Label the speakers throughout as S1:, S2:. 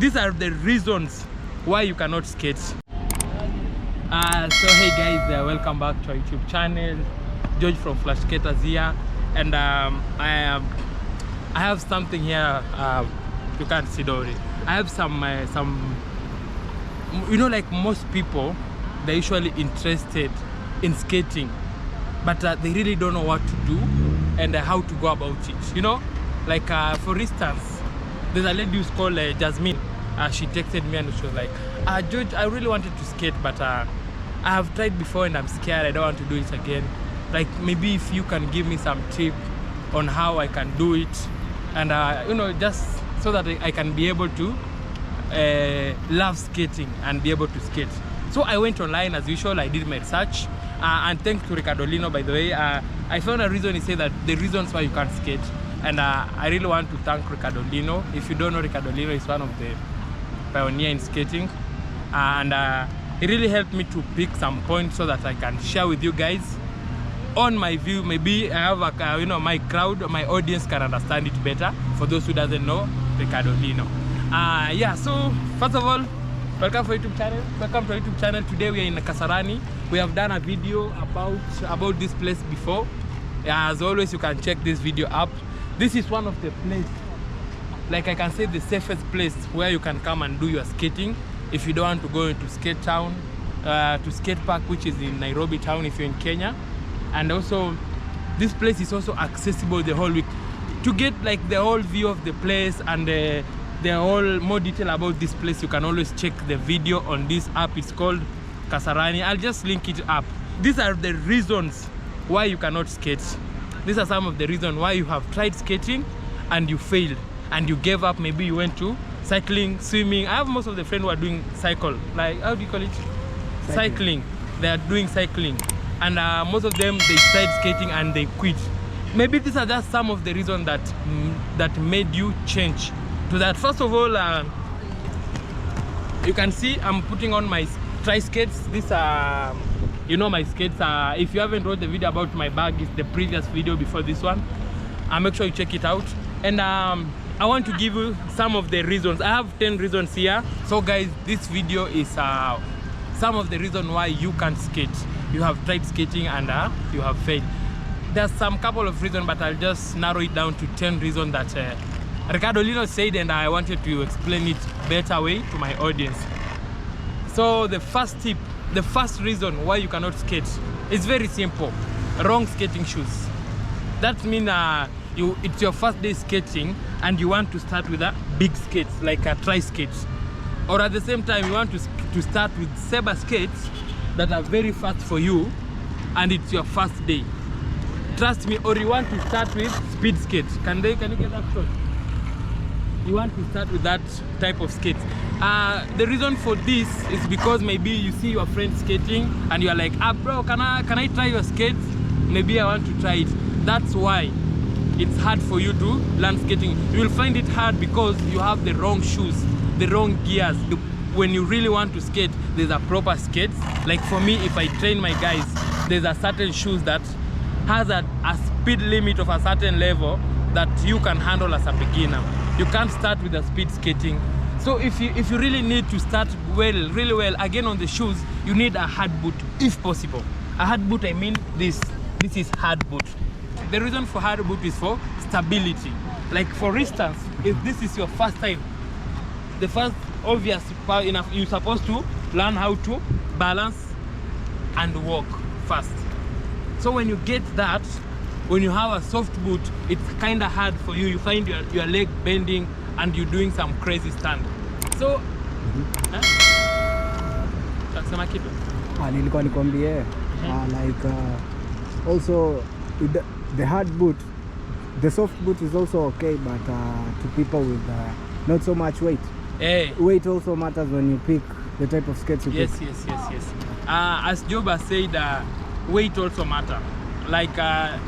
S1: These are the reasons why you cannot skate. So hey guys, welcome back to our YouTube channel. George from Flashskaters here, and I have something here. You can't see Dory. I have some you know, like most people, they're usually interested in skating, but they really don't know what to do and how to go about it. You know, like for instance, there's a lady who's called Jasmine. She texted me and she was like, George, I really wanted to skate, but I have tried before and I'm scared. I don't want to do it again. Like, maybe if you can give me some tip on how I can do it, and you know, just so that I can be able to love skating and be able to skate. So I went online as usual. I did my research, and thanks to Ricardolino, by the way. I found a reason. He said that the reasons why you can't skate, and I really want to thank Ricardolino. If you don't know, Ricardolino is one of the pioneer in skating, and it really helped me to pick some points so that I can share with you guys on my view. Maybe I have a, you know, my crowd, my audience can understand it better. For those who doesn't know Ricardolino. Yeah, so first of all, welcome to our YouTube channel. Welcome to our YouTube channel. Today we are in Kasarani. We have done a video about this place before. As always, you can check this video up. This is one of the places, like I can say, the safest place where you can come and do your skating if you don't want to go into skate town, to skate park, which is in Nairobi town if you're in Kenya. And also this place is also accessible the whole week. To get like the whole view of the place and the whole more detail about this place, you can always check the video on this app. It's called Kasarani. I'll just link it up. These are the reasons why you cannot skate. These are some of the reasons why you have tried skating and you failed and you gave up. Maybe you went to cycling, swimming. I have most of the friends who are doing cycle, like, how do you call it? Cycling. They are doing cycling, and most of them, they tried skating and they quit. Maybe these are just some of the reasons that made you change to that. First of all, you can see I'm putting on my tri skates. These are, you know, my skates. If you haven't watched the video about my bag, it's the previous video before this one. Make sure you check it out. And I want to give you some of the reasons. I have 10 reasons here. So guys, this video is some of the reasons why you can't skate. You have tried skating and you have failed. There's some couple of reasons, but I'll just narrow it down to 10 reasons that Ricardolino said, and I wanted to explain it better way to my audience. So the first tip, the first reason why you cannot skate is very simple: wrong skating shoes. That means it's your first day skating and you want to start with a big skates, like a tri skates, or at the same time you want to start with saber skates that are very fast for you, and it's your first day. Trust me. Or you want to start with speed skates. Can you get that shot? You want to start with that type of skates. The reason for this is because maybe you see your friend skating and you are like, bro, can I try your skates? Maybe I want to try it. That's why it's hard for you to learn skating. You will find it hard because you have the wrong shoes, the wrong gears. When you really want to skate, there's a proper skates. Like for me, if I train my guys, there's a certain shoes that has a speed limit of a certain level that you can handle as a beginner. You can't start with a speed skating. So if you really need to start well, really well, again on the shoes, you need a hard boot if possible. A hard boot, I mean this is hard boot. The reason for hard boot is for stability. Like for instance, if this is your first time, the first obvious part enough, you're supposed to learn how to balance and walk fast. So when you get that, when you have a soft boot, it's kind of hard for you. You find your leg bending and you're doing some crazy stand. So
S2: nilikuwa nikwambie like also the hard boot, the soft boot is also okay, but to people with not so much weight. Weight also matters when you pick the type of skates you pick.
S1: Yes. As Joba said, weight also matter. Like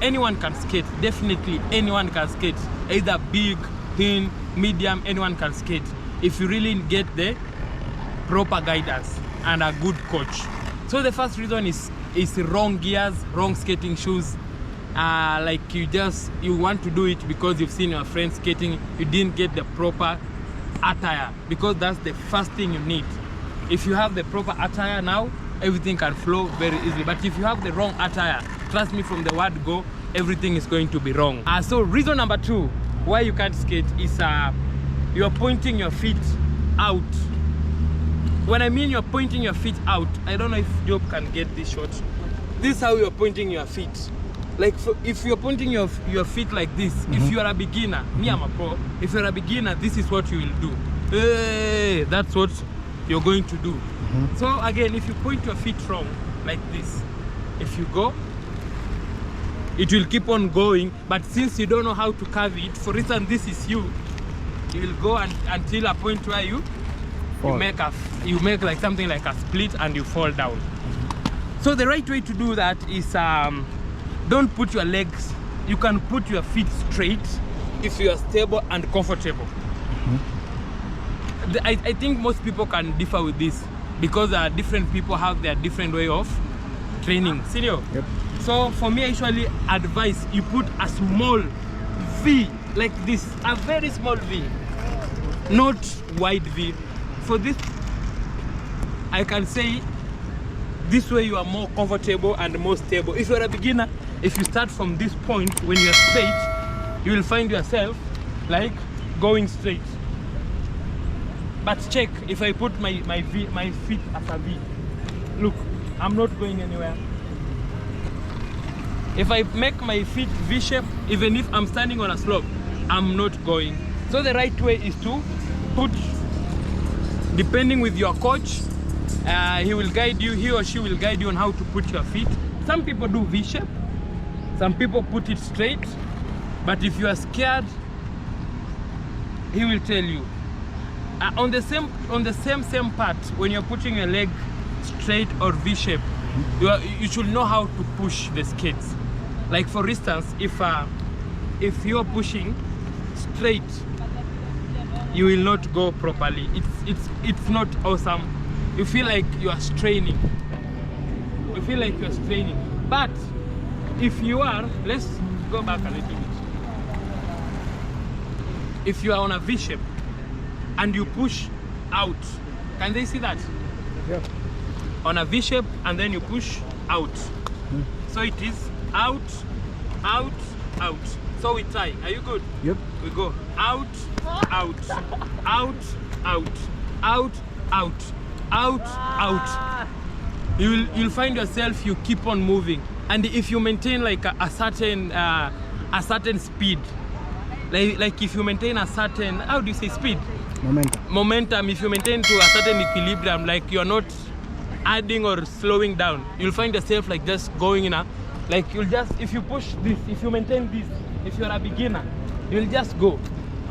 S1: anyone can skate. Definitely anyone can skate. Either big, thin, medium, anyone can skate if you really get the proper guidance and a good coach. So the first reason is wrong gears, wrong skating shoes. Like you want to do it because you've seen your friends skating, you didn't get the proper attire, because that's the first thing you need. If you have the proper attire now, everything can flow very easily. But if you have the wrong attire, trust me, from the word go, everything is going to be wrong. So reason number 2 why you can't skate is you're pointing your feet out. When I mean you're pointing your feet out, I don't know if Job can get this shot. This is how you're pointing your feet. Like if you're pointing your feet like this, if you are a beginner, me I'm a pro, if you're a beginner, this is what you will do. Hey, that's what you're going to do. So again, if you point your feet wrong like this, if you go, it will keep on going. But since you don't know how to curve it, for instance, this is you will go until a point where you make like something like a split and you fall down. So the right way to do that is don't put your legs, you can put your feet straight if you are stable and comfortable. I think most people can differ with this, because different people have their different way of training. Serious?
S2: Yep.
S1: So for me, I usually advise you put a small V like this, a very small V, not wide V. For this, I can say this way you are more comfortable and more stable. If you're a beginner, if you start from this point, when you're straight, you will find yourself like going straight. But check, if I put my feet as a V, look, I'm not going anywhere. If I make my feet V shape, even if I'm standing on a slope, I'm not going. So the right way is to put, depending with your coach, he will guide you, he or she will guide you on how to put your feet. Some people do V shape, some people put it straight, but if you are scared, he will tell you. On the same part, when you're putting your leg straight or V shape, you should know how to push the skates. Like for instance, if you're pushing straight, you will not go properly. It's not awesome. You feel like you are straining. You feel like you are straining. But if you are, let's go back a little bit. If you are on a V shape and you push out, can they see that?
S2: Yeah.
S1: On a V shape and then you push out. So it is out, out, out. So we try. Are you good?
S2: Yep.
S1: We go out, out, out, out, out, out, out, out. You'll find yourself, you keep on moving, and if you maintain like a certain speed, like if you maintain a certain, how do you say speed? Momentum. If you maintain to a certain equilibrium, like you're not adding or slowing down, you'll find yourself like just going in a, like you'll just, if you push this, if you maintain this, if you're a beginner, you'll just go.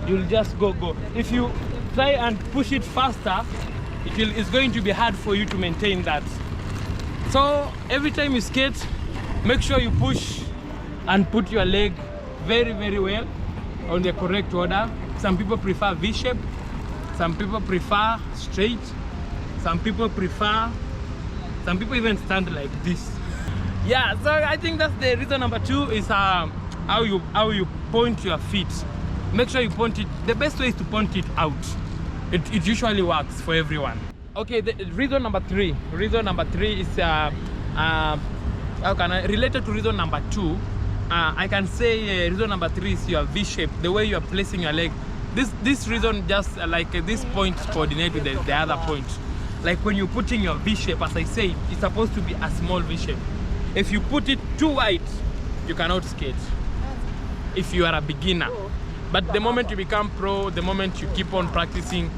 S1: You'll just go. If you try and push it faster, it's going to be hard for you to maintain that. So every time you skate, make sure you push and put your leg very, very well on the correct order. Some people prefer V shape, some people prefer straight, some people even stand like this. Yeah, so I think that's the reason number 2 is how you point your feet. Make sure you point it. The best way is to point it out. It usually works for everyone. Okay, the reason number 3 is how can I, related to reason number 2, I can say reason number 3 is your V shape, the way you are placing your leg. This reason just like this point coordinate with the other point. Like when you're putting your V shape, as I said, it's supposed to be a small V shape. If you put it too wide, you cannot skate if you are a beginner. But the moment you become pro, the moment you keep on practicing,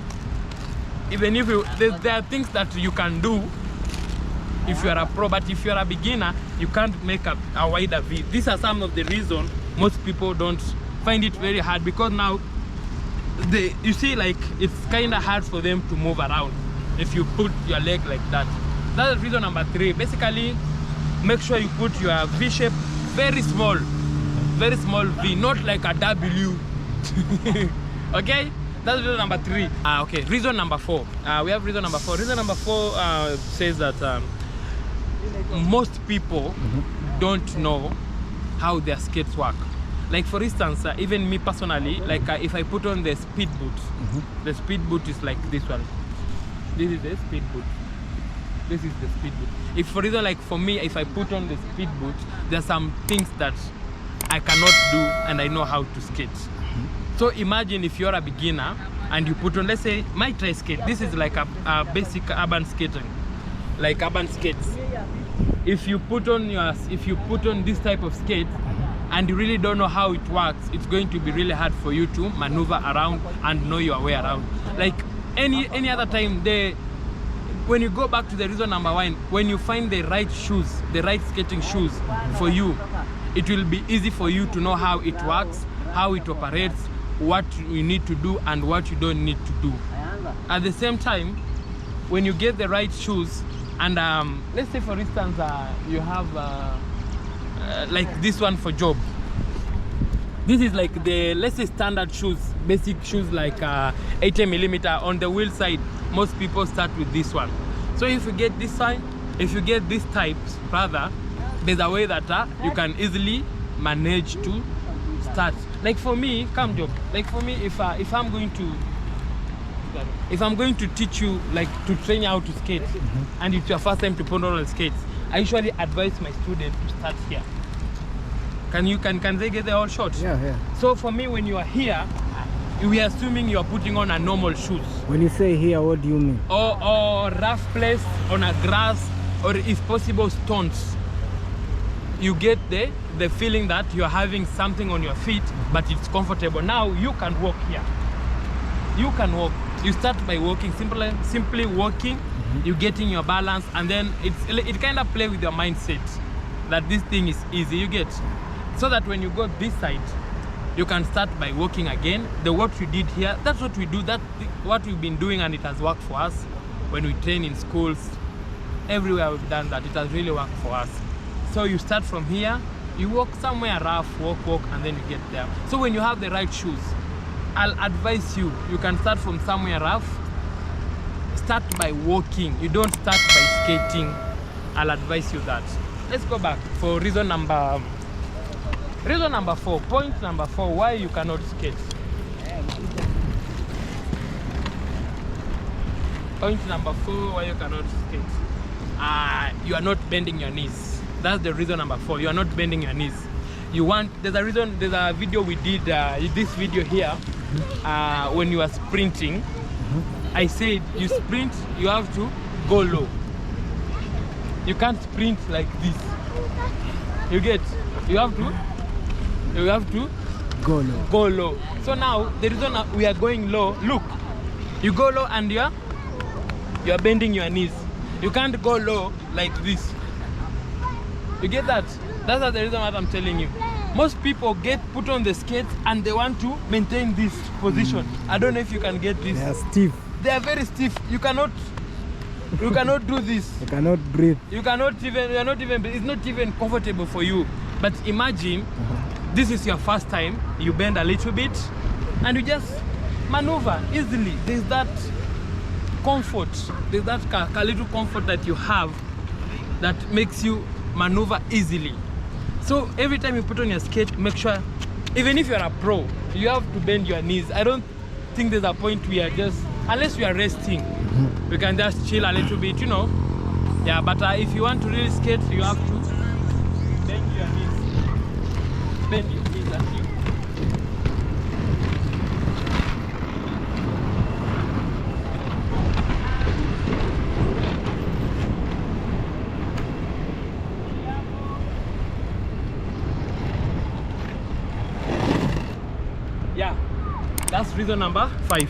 S1: even if there are things that you can do if you are a pro, but if you are a beginner, you can't make a wider V. These are some of the reasons most people don't find it very hard, because now you see, like it's kind of hard for them to move around if you put your leg like that. That's reason number 3. Basically, make sure you put your V shape very small V, not like a W. Okay, that's reason number 3. Okay, reason number 4. We have reason number 4. Reason number 4 says that most people don't know how their skates work. Like for instance, even me personally, like if I put on the speed boot, the speed boot is like this one. This is the speed boot. This is the speed boot. If for reason, like for me, if I put on the speed boot, there's some things that I cannot do and I know how to skate. So imagine if you're a beginner and you put on, let's say my tri-skate, this is like a basic urban skating, like urban skates. If you put on this type of skate and you really don't know how it works, it's going to be really hard for you to maneuver around and know your way around. Like any other time, when you go back to the reason number 1, when you find the right shoes, the right skating shoes for you, it will be easy for you to know how it works, how it operates, what you need to do and what you don't need to do. At the same time, when you get the right shoes, and let's say for instance you have like this one for job. This is like the, let's say, standard shoes, basic shoes, like 80mm on the wheel side. Most people start with this one. So if you get this side, if you get this type, rather, there's a way that you can easily manage to start. Like for me, come job. Like for me, if I'm going to teach you, like to train you how to skate, and it's your first time to put on skates, I usually advise my students to start here. Can they get the whole shot?
S2: Yeah.
S1: So for me, when you are here, we are assuming you are putting on a normal shoes.
S2: When you say here, what do you mean?
S1: Or rough place on a grass, or if possible stones. You get the feeling that you are having something on your feet, but it's comfortable. Now you can walk here. You can walk. You start by walking, simply walking. You're getting your balance, and then it kind of play with your mindset that this thing is easy. You get, so that when you go this side, you can start by walking again. What you did here, that's what we do. That's what we've been doing, and it has worked for us. When we train in schools, everywhere we've done that, it has really worked for us. So you start from here, you walk somewhere rough, walk, and then you get there. So when you have the right shoes, I'll advise you can start from somewhere rough. Start by walking. You don't start by skating. I'll advise you that. Let's go back for reason number 4. Point number 4, why you cannot skate. Point number 4, why you cannot skate. You are not bending your knees. That's the reason number 4. You are not bending your knees. There's a video we did, this video here, when you are sprinting. I said you sprint, you have to go low. You can't sprint like this. You have to go low. So now the reason we are going low, look, you go low and you are bending your knees. You can't go low like this. You get that? That's the reason what I'm telling you. Most people put on the skates and they want to maintain this position. I don't know if you can get this.
S2: They are stiff.
S1: They are very stiff. You cannot do this.
S2: You cannot breathe.
S1: It's not even comfortable for you. But imagine this is your first time. You bend a little bit and you just maneuver easily. There's that comfort. There's that little comfort that you have that makes you maneuver easily. So every time you put on your skate, make sure, even if you're a pro, you have to bend your knees. I don't think there's a point we are just, unless we are resting, we can just chill a little bit, Yeah, but if you want to really skate, you have to bend your knees. Bend your knees and you. Yeah, that's reason number 5.